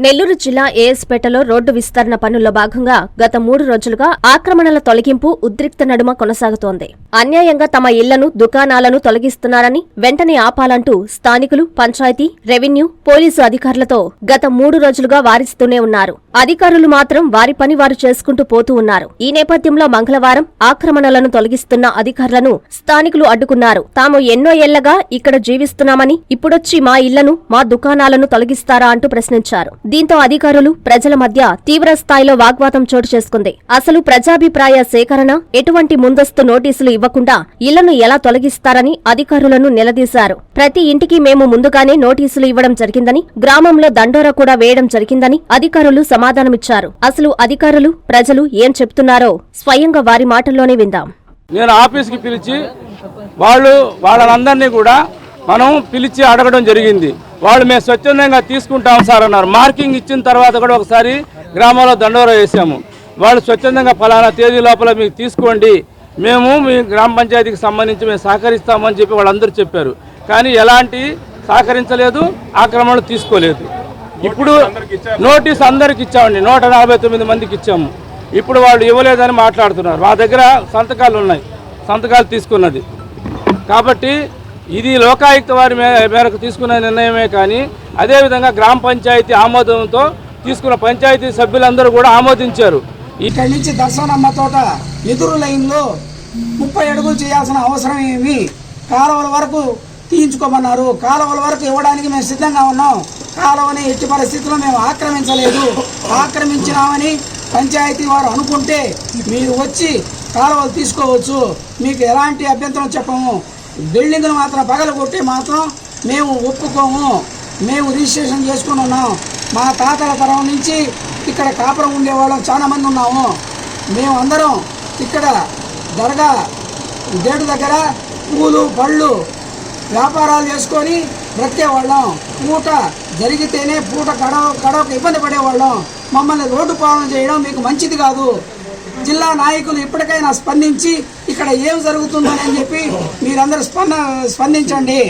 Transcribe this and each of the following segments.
నెల్లూరు జిల్లా ఏఎస్పేటలో రోడ్డు విస్తరణ పనుల్లో భాగంగా గత 3 రోజులుగా ఆక్రమణల తొలగింపు ఉద్రిక్త నడుమ కొనసాగుతోంది. అన్యాయంగా తమ ఇళ్లను, దుకాణాలను తొలగిస్తున్నారని వెంటనే ఆపాలంటూ స్థానికులు, పంచాయతీ, రెవెన్యూ, పోలీసు అధికారులతో గత 3 రోజులుగా వారిస్తూనే ఉన్నారు. అధికారులు మాత్రం వారి పని వారు చేసుకుంటూ పోతూ ఉన్నారు. ఈ నేపథ్యంలో మంగళవారం ఆక్రమణలను తొలగిస్తున్న అధికారులను స్థానికులు అడ్డుకున్నారు. తాము ఎన్నో ఏళ్లగా ఇక్కడ జీవిస్తున్నామని ఇప్పుడొచ్చి మా ఇళ్లను, మా దుకాణాలను తొలగిస్తారా అంటూ ప్రశ్నించారు. దీంతో అధికారులు, ప్రజల మధ్య తీవ్ర స్థాయిలో వాగ్వాదం చోటు చేసుకుంది. అసలు ప్రజాభిప్రాయ సేకరణ, ఎటువంటి ముందస్తు నోటీసులు ఇవ్వకుండా ఇళ్లను ఎలా తొలగిస్తారని అధికారులను నిలదీశారు. ప్రతి ఇంటికి మేము ముందుగానే నోటీసులు ఇవ్వడం జరిగిందని, గ్రామంలో దండోరా కూడా వేయడం జరిగిందని అధికారులు సమాధానమిచ్చారు. అసలు అధికారులు, ప్రజలు ఏం చెప్తున్నారో స్వయంగా వారి మాటల్లోనే విందాం. నేను ఆఫీస్కి పిలిచి వాళ్ళందరినీ కూడా మనం పిలిచి అడగడం జరిగింది. వాళ్ళు మేము స్వచ్ఛందంగా తీసుకుంటాం సార్ అన్నారు. మార్కింగ్ ఇచ్చిన తర్వాత కూడా ఒకసారి గ్రామంలో దండోరా వేసాము. వాళ్ళు స్వచ్ఛందంగా ఫలానా తేదీ లోపల మీకు తీసుకోండి, మేము మీ గ్రామ పంచాయతీకి సంబంధించి మేము సహకరిస్తామని చెప్పి వాళ్ళందరూ చెప్పారు. కానీ ఎలాంటి సహకరించలేదు, ఆక్రమణలు తీసుకోలేదు. ఇప్పుడు నోటీస్ అందరికి ఇచ్చామండి, 149 మందికి ఇచ్చాము. ఇప్పుడు వాళ్ళు ఇవ్వలేదని మాట్లాడుతున్నారు. మా దగ్గర సంతకాలు ఉన్నాయి, సంతకాలు తీసుకున్నది. కాబట్టి ఇది లోకాయుక్త వారి మేరకు తీసుకున్న నిర్ణయమే. కానీ అదేవిధంగా గ్రామ పంచాయతీ ఆమోదంతో తీసుకున్న పంచాయతీ సభ్యులందరూ కూడా ఆమోదించారు. ఇక్కడి నుంచి దర్శనమ్మ తోట ఎదురు లైన్లో 30 అడుగులు చేయాల్సిన అవసరం ఏమి, కాలువల వరకు తీయించుకోమన్నారు. కాలువల వరకు ఇవ్వడానికి మేము సిద్ధంగా ఉన్నాం. కాలువని ఎట్టి పరిస్థితుల్లో మేము ఆక్రమించలేదు. ఆక్రమించినామని పంచాయతీ వారు అనుకుంటే మీరు వచ్చి కాలువలు తీసుకోవచ్చు, మీకు ఎలాంటి అభ్యంతరం చెప్పము. బిల్డింగ్ను మాత్రం పగలగొట్టి మాత్రం మేము ఒప్పుకోము. మేము రిజిస్ట్రేషన్ చేసుకుని ఉన్నాం. మా తాతల తరం నుంచి ఇక్కడ కాపురం ఉండేవాళ్ళం చాలా మంది ఉన్నాము. మేము అందరం ఇక్కడ దర్గా గేటు దగ్గర పూలు, పళ్ళు వ్యాపారాలు చేసుకొని బ్రతికేవాళ్ళం. పూట జరిగితేనే పూట గడవకు ఇబ్బంది పడేవాళ్ళం. మమ్మల్ని రోడ్డు పాలన చేయడం మీకు మంచిది కాదు. జిల్లా నాయకులు ఇప్పటికైనా స్పందించి ఇక్కడ ఏం జరుగుతుందని అని చెప్పి మీరందరూ స్పందించండి.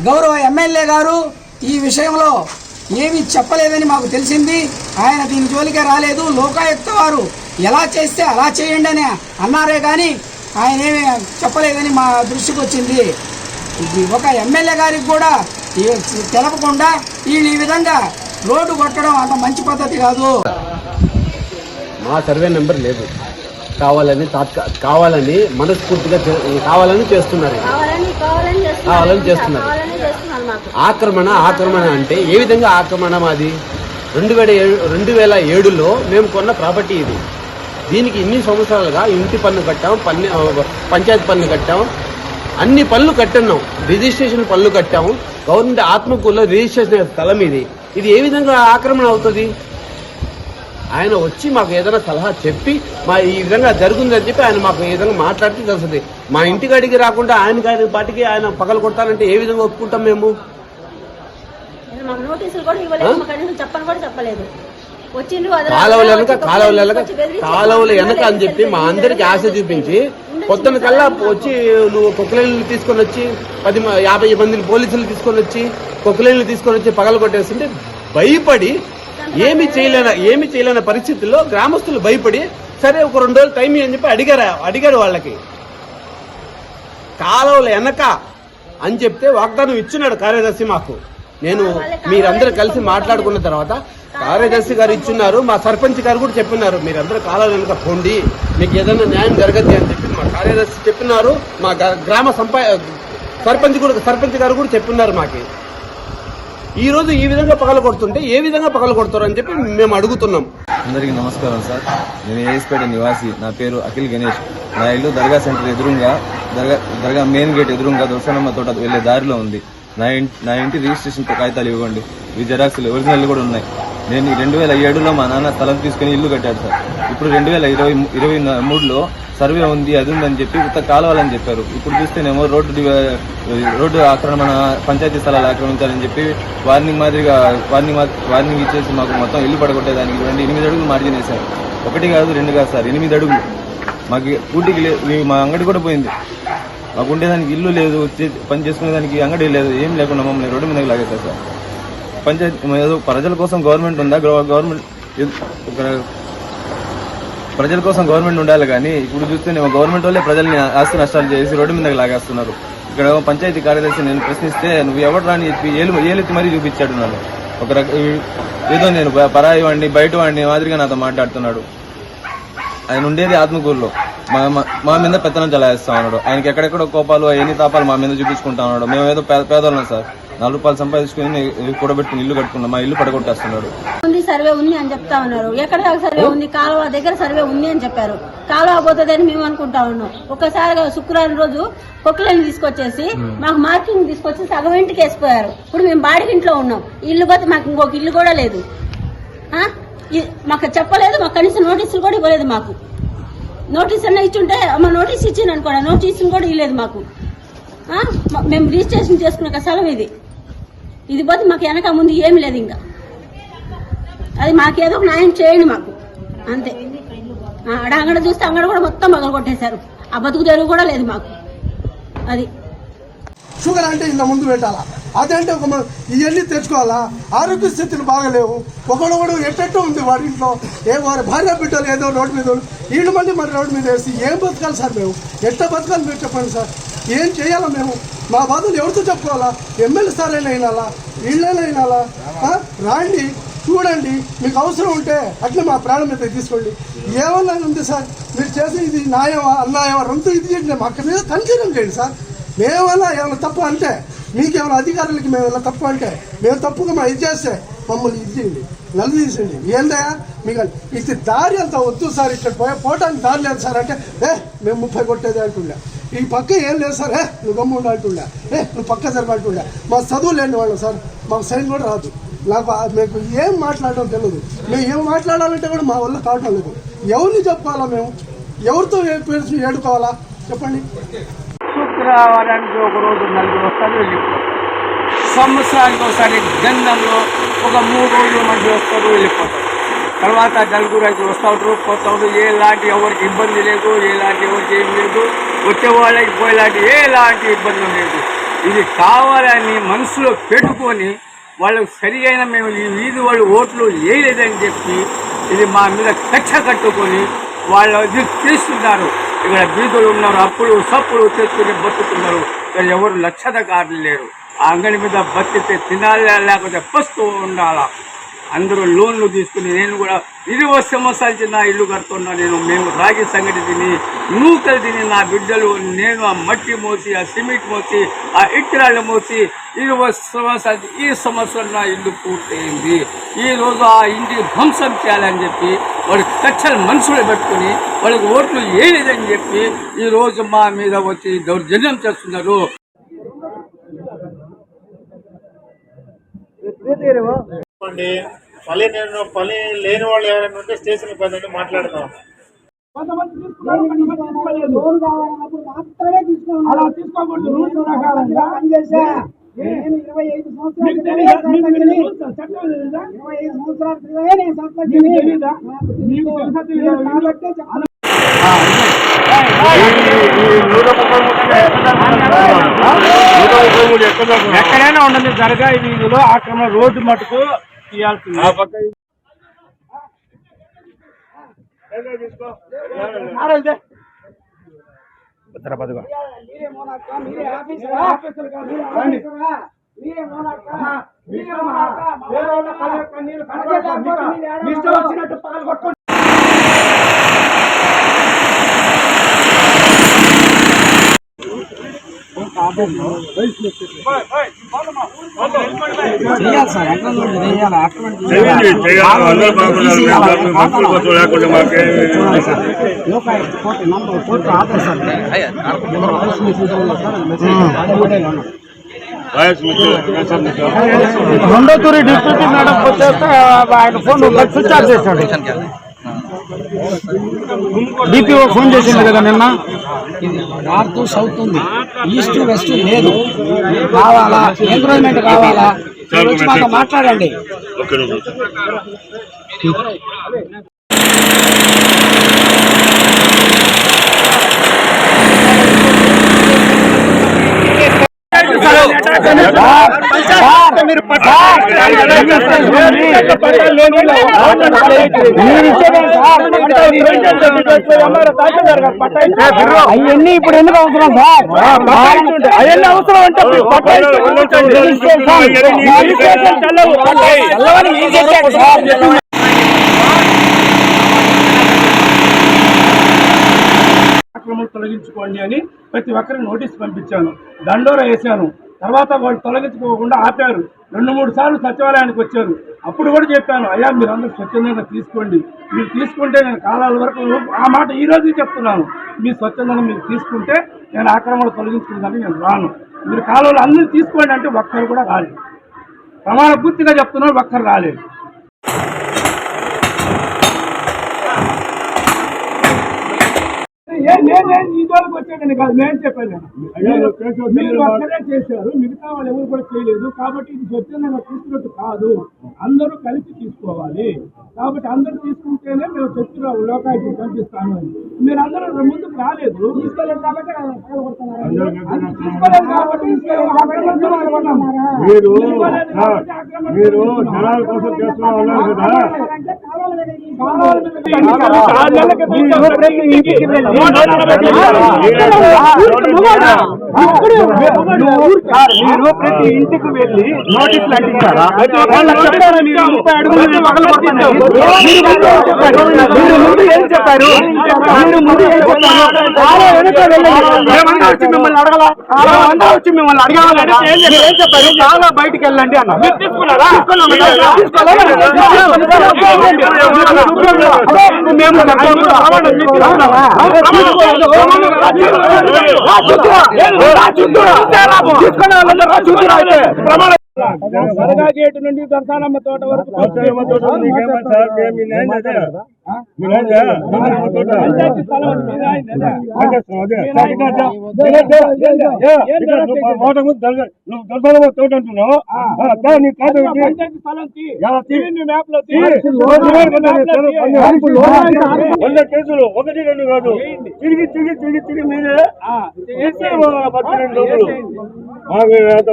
గౌరవ ఎమ్మెల్యే గారు ఈ విషయంలో ఏమీ చెప్పలేదని మాకు తెలిసింది. ఆయన దీని జోలికే రాలేదు. లోకాయుక్త వారు ఎలా చేస్తే అలా చేయండి అని అన్నారే కానీ ఆయన ఏమీ చెప్పలేదని మా దృష్టికి వచ్చింది. ఒక ఎమ్మెల్యే గారికి కూడా తెలపకుండా వీళ్ళు ఈ విధంగా రోడ్డు కొట్టడం అంత మంచి పద్ధతి కాదు. మా సర్వే నెంబర్ లేదు, కావాలని మనస్ఫూర్తిగా కావాలని చేస్తున్నారు. ఆక్రమణ అంటే ఏ విధంగా ఆక్రమణ? మాది 2007లో మేము కొన్న ప్రాపర్టీ ఇది. దీనికి ఇన్ని సంవత్సరాలుగా ఇంటి పన్ను కట్టాం, పంచాయతీ పన్ను కట్టాం, అన్ని పనులు కట్టున్నాం, రిజిస్ట్రేషన్ పనులు కట్టాము. గవర్నమెంట్ ఆత్మకూరులో రిజిస్ట్రేషన్ స్థలం ఇది. ఇది ఏ విధంగా ఆక్రమణ అవుతుంది? ఆయన వచ్చి మాకు ఏదైనా సలహా చెప్పి మా ఈ విధంగా జరుగుతుందని చెప్పి ఆయన మాకు ఏదైనా మాట్లాడితే తెలుస్తుంది. మా ఇంటికి అడిగి రాకుండా ఆయన పాటికి ఆయన పగలు కొడతానంటే ఏ విధంగా ఒప్పుకుంటాం మేము? కాలువల వెనక అని చెప్పి మా అందరికి ఆశ చూపించి పొద్దున కల్లా వచ్చి నువ్వు కొక్కులేళ్ళు తీసుకొని వచ్చి 50 మందిని పోలీసులు తీసుకొని వచ్చి కొక్కులేళ్ళు తీసుకొని వచ్చి పగలు కొట్టేస్తుంటే భయపడి ఏమి చేయలేని పరిస్థితుల్లో గ్రామస్తులు భయపడి సరే ఒక 2 రోజులు టైం అని చెప్పి అడిగారు వాళ్ళకి. కాలువల వెనక అని చెప్తే వాగ్దానం ఇచ్చినాడు కార్యదర్శి మాకు. నేను మీరందరూ కలిసి మాట్లాడుకున్న తర్వాత కార్యదర్శి గారు ఇచ్చున్నారు, మా సర్పంచ్ గారు కూడా చెప్పినారు, మీరందరూ కాలువల వెనక పోండి, మీకు ఏదైనా న్యాయం జరగద్ది అని చెప్పి మా కార్యదర్శి చెప్పినారు. మా గ్రామ సర్పంచ్ గారు కూడా చెప్పినారు మాకు. ఈ రోజు ఈ విధంగా పగల కొడుతుంటే ఏ విధంగా పగల కొడతారు అని చెప్పి మేము అడుగుతున్నాం. అందరికీ నమస్కారం సార్. నేను ఏఎస్పేట నివాసి. నా పేరు అఖిల్ గణేష్. నా ఇల్లు దర్గా సెంటర్ ఎదురుగా, దర్గా మెయిన్ గేట్ ఎదురుగా దర్శనమ్మ తోట వెళ్లే దారిలో ఉంది. నా ఇంటి రిజిస్ట్రేషన్ కాగితాలు ఇవ్వండి, ఈ జెరాక్స్లు ఒరిజినల్ కూడా ఉన్నాయి. నేను 2007లో మా నాన్న స్థలం తీసుకుని ఇల్లు కట్టాడు సార్. ఇప్పుడు 2023లో సర్వే ఉంది, అది ఉందని చెప్పి కొత్త కాలువాలని చెప్పారు. ఇప్పుడు చూస్తేనేమో రోడ్డు ఆక్రమణ, పంచాయతీ స్థలాలు ఆక్రమించాలని చెప్పి వార్నింగ్ ఇచ్చేసి మాకు మొత్తం ఇల్లు పడగొట్టేదానికి 8 అడుగులు మార్జిన్ వేశారు. 1 కాదు 2 కాదు సార్, 8 అడుగులు. మాకు ఊటికి మా అంగడి కూడా పోయింది. మాకు ఉండేదానికి ఇల్లు లేదు, పని చేసుకునేదానికి అంగడి లేదు, ఏం లేకుండా మమ్మల్ని రోడ్డు మీదకి లాగేశారు సార్. పంచాయతీ ఏదో ప్రజల కోసం గవర్నమెంట్ ఉందా? గవర్నమెంట్ ప్రజల కోసం గవర్నమెంట్ ఉండాలి కానీ ఇప్పుడు చూస్తే గవర్నమెంట్ వాళ్ళే ప్రజల్ని ఆస్తి నష్టాలు చేసి రోడ్డు మీద లాగేస్తున్నారు. ఇక్కడ పంచాయతీ కార్యదర్శి నేను ప్రశ్నిస్తే నువ్వు ఎవరు రాని చెప్పి ఏలెత్తి మరీ చూపించాడు నన్ను. ఏదో నేను పరాయి వాడిని బయట వాడిని మాదిరిగా నాతో మాట్లాడుతున్నాడు. ఆయన ఉండేది ఆత్మకూరులో, మా మీద పెత్తనం చలాయిస్తా ఉన్నాడు. ఆయనకి ఎక్కడెక్కడో కోపాలు ఎన్ని తాపాలు మా మీద చూపించుకుంటా ఉన్నాడు. మేము ఏదో పేదవాళ్ళం సార్, 4 రూపాయలు సంపాదించుకుని కూడబెట్టుకుని ఇల్లు కట్టుకున్నాం, మా ఇల్లు పడగొట్టేస్తున్నాడు. సర్వే ఉంది అని చెప్తా ఉన్నారు. ఎక్కడ సర్వే ఉంది? కాలువ దగ్గర సర్వే ఉంది అని చెప్పారు. కాలువ పోతుందని మేము అనుకుంటా ఉన్నాం. ఒక్కసారిగా శుక్రవారం రోజు పొక్కులని తీసుకొచ్చేసి మాకు మార్కింగ్ తీసుకొచ్చి సగం ఇంటికి వేసిపోయారు. ఇప్పుడు మేము బాడిగింట్లో ఉన్నాం. ఇల్లు పోతే మాకు ఇంకొక ఇల్లు కూడా లేదు. మాకు చెప్పలేదు, మాకు కనీసం నోటీసులు కూడా ఇవ్వలేదు. మాకు నోటీస్ అన్న ఇచ్చుంటే మా నోటీస్ ఇచ్చింది అనుకోండి, నోటీసులు కూడా ఇవ్వలేదు మాకు. మేము రిజిస్ట్రేషన్ చేసుకున్న స్థలం ఇది పోతే మాకు వెనక ముందు ఏమి లేదు. ఇంకా అది మాకేదో ఒక న్యాయం చేయండి మాకు, అంతే. అంగడ చూస్తే అంగడ కూడా మొత్తం పగల కొట్టేశారు. ఆ బతుకు తెరువు కూడా లేదు మాకు. అది షుగర్ అంటే ఇంత ముందు పెట్టాలా, అదంటే ఇవన్నీ తెచ్చుకోవాలా. ఆరోగ్య స్థితులు బాగలేవు. ఒకడు ఎట్టెట్టో ఉంది వాడి ఇంట్లో. వారి భార్య బిడ్డలు ఏదో రోడ్డు మీద వీళ్ళు మంది మరి రోడ్డు మీద వేసి ఏం బతకాలి సార్? మేము ఎట్ట బతకాలి మీరు చెప్పండి సార్. ఏం చేయాలా మేము? మా బాధలు ఎవరితో చెప్పుకోవాలా? ఎమ్మెల్యే సార్ అయినా అయినాలా, వీళ్ళైనా అయినాలా? రాండి, చూడండి, మీకు అవసరం ఉంటే అట్లా మా ప్రాణం మీద తీసుకోండి. ఏమన్నా ఉంది సార్, మీరు చేసి ఇది న్యాయమా అన్యాయమా రెండూ ఇది చేయండి. మా మీద కన్సిడర్ చేయండి సార్. మేమన్నా ఏమైనా తప్పు అంటే, మీకేమైనా అధికారులకి మేమేమైనా తప్పు అంటే, మేము తప్పుగా మా ఇది చేస్తే మమ్మల్ని ఇది చేయండి, నలుదీసండి. ఏందయ్యా మీకు ఇది దారి అంతా వద్దు సార్, ఇక్కడ పోవటానికి దారి లేదు సార్ అంటే మేము 30 కొట్టేది అంటుండే. ఈ పక్క ఏం లేదు సార్, నువ్వు గమ్ము ఉండాలంటుండే, నువ్వు పక్క జరగాలంటుండే. మా చదువు లేని వాళ్ళు సార్, మాకు సైన్ కూడా రాదు. మీకు ఏం మాట్లాడడం తెలియదు. మేము ఏం మాట్లాడాలంటే కూడా మా వల్ల కావడం లేదు. ఎవరిని చెప్పుకోవాలా? మేము ఎవరితో ఏడుకోవాలా చెప్పండి? శుక్రవారానికి ఒక రోజు 4 వస్తారు, వెళ్ళిపోతారు. సంవత్సరానికి ఒకసారి గంధంలో ఒక 3 రోజులు మంది వస్తారు, వెళ్ళిపోతారు. తర్వాత 4 అయితే వస్తూ ఉంటారు, పోతూ ఉంటారు. ఎలాంటి ఎవరికి ఇబ్బంది లేదు, ఎలాంటి ఎవరికి ఏం లేదు. వచ్చే వాళ్ళకి పోయేలాంటి ఎలాంటి ఇబ్బంది లేదు. ఇది కావాలని మనసులో పెట్టుకొని వాళ్ళకు సరి అయిన మేము ఈ వీధి వాళ్ళు ఓట్లు వేయలేదని చెప్పి ఇది మా మీద కక్ష కట్టుకొని వాళ్ళు చేస్తున్నారు. ఇక్కడ బీదులు ఉన్నారు, అప్పులు సప్పులు చేసుకుని బతుకుతున్నారు. ఇక్కడ ఎవరు లక్షణకారులు లేరు. ఆ అంగడి మీద బతికితే తినాలి, లేకపోతే పస్తూ ఉండాలా. అందరూ లోన్లు తీసుకుని నేను కూడా 20 సంవత్సరాల నా ఇల్లు కడుతున్నా. మేము రాగి సంగటి తిని నూకలు తిని నా బిడ్డలు నేను ఆ మట్టి మోసి, ఆ సిమెంట్ మోసి, ఆ ఇటురాళ్ళు మోసి 20 సంవత్సరాలు. ఈ సంవత్సరం నా ఇల్లు పూర్తయింది. ఈరోజు ఆ ఇంటికి ధ్వంసం చేయాలని చెప్పి వాడు కక్షలు మనసులో పెట్టుకుని వాళ్ళకి ఓట్లు వేయలేదని చెప్పి ఈరోజు మా మీద వచ్చి దౌర్జన్యం చేస్తున్నారు. పని లేని వాళ్ళు ఎవరైనా ఉంటే స్టేషన్ పదండి, మాట్లాడదాం. లోన్ కావాలన్నప్పుడు మాత్రమే తీసుకోకూడదు. 25 సంవత్సరాల క్రితమే నేను సర్పంచిని కాబట్టి ఎక్కడైనా ఉండదు దర్గా వీధిలో ఆక్రమణ రోడ్డు మటుకు తీయాల్సింది. వచ్చినట్టు పగలు కొట్టుకుంటారు. రెండో తూరి డిప్యూటీ మేడం వచ్చేస్తే ఆయన ఫోన్ స్విచ్ ఆఫ్ చేశాడు. డిపిఓ ఫోన్ చేసింది కదా నిన్న. నార్త్ సౌత్ ఉంది, ఈస్ట్ వెస్ట్ లేదు. కావాలా ఎంప్లాయ్మెంట్ కావాలా వచ్చి మాతో మాట్లాడండి. అవన్నీ ఇప్పుడు ఎందుకు అవసరం సార్? అవన్నీ అవసరం అంటే తొలగించుకోండి అని ప్రతి ఒక్కరికి నోటీస్ పంపించాను, దండోరా వేశాను. తర్వాత వాళ్ళు తొలగించుకోకుండా ఆపారు. 2-3 సార్లు సచివాలయానికి వచ్చారు. అప్పుడు కూడా చెప్పాను, అయ్యా మీరు అందరూ స్వచ్ఛందంగా తీసుకోండి, మీరు తీసుకుంటే నేను కాలాల వరకు ఆ మాట ఈ రోజు చెప్తున్నాను, మీరు స్వచ్ఛందంగా మీరు తీసుకుంటే నేను ఆక్రమణ తొలగించుకుందని నేను రాను, మీరు కాలువలు అందరూ తీసుకోండి అంటే ఒక్కరు కూడా రాలేదు. ప్రమాణ పూర్తిగా చెప్తున్నాను, ఒక్కరు రాలేదు. నేను ఈ జోలికి వచ్చాకని కాదు, నేను చెప్పాను, మీరు ఒక్కరే చేశారు, మిగతా వాళ్ళు ఎవరు కూడా చేయలేదు. కాబట్టి ఇది స్వచ్ఛందంగా తీసుకున్నట్టు కాదు, అందరూ కలిసి తీసుకోవాలి. కాబట్టి అందరూ తీసుకుంటేనే మేము చర్చలో లోకానికి కనిపిస్తాను. మీరు అందరూ ముందుకు రాలేదు, తీసుకోలేదు కాబట్టి తీసుకోలేదు కాబట్టి మీరు జనాల కోసం చేస్తున్నా ఉన్నారు కదా. మీరు ప్రతి ఇంటికి వెళ్ళి నోటీసులు అంటించారా? వాళ్ళకి చెప్పారా మీరు 30 అడుగులు పగలగొడుతున్నారు? మీరు ముందు ఏం చెప్పారు? ఏమన్నా వచ్చి మిమ్మల్ని అడగలా? వచ్చి మిమ్మల్ని అడగాలంటే ఏం చెప్పారు? చాలా బయటికి వెళ్ళండి అన్నారు. మేము సరగా గేటు నుండి దర్శనమ్మ తోట వరకు తోట అంటున్నావు, కేసులు 1-2 కాదు, తిరిగి తిరిగి తిరిగి తిరిగి మీరే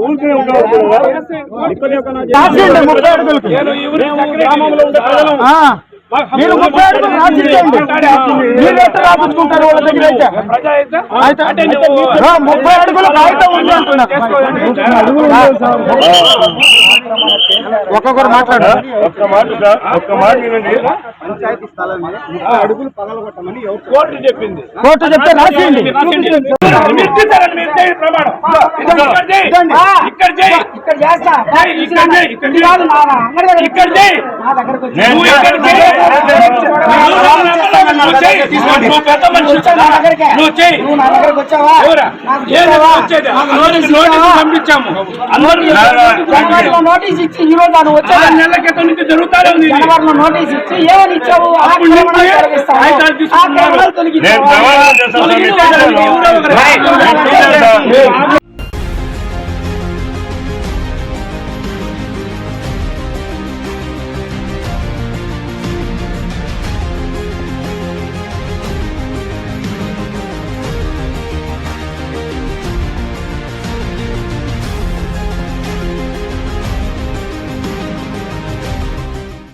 ఊరికే ఉండవు. మీరు 30 అడుగులు రాసిచ్చేయండి. మీరు ఎట్లా రాపించుకుంటారు వాళ్ళ దగ్గర అయితే? 30 అడుగులు కాగితం ఉంది అంటున్నారు. ఒక్కొక్కరు మాట్లాడారు. ఒక్క మాట వినండి. పంచాయతీ స్థలం మీద 30 అడుగులు పగలగొట్టమని కోర్టు చెప్పింది. కోర్టు చెప్తే రాసేయండి. నోటీస్ ఇచ్చి ఈ రోజు వచ్చా 6 నెలల క్రితం నుంచి జరుగుతానే ఉంది. జనవరిలో నోటీస్ ఇచ్చి ఏమని ఇచ్చావు?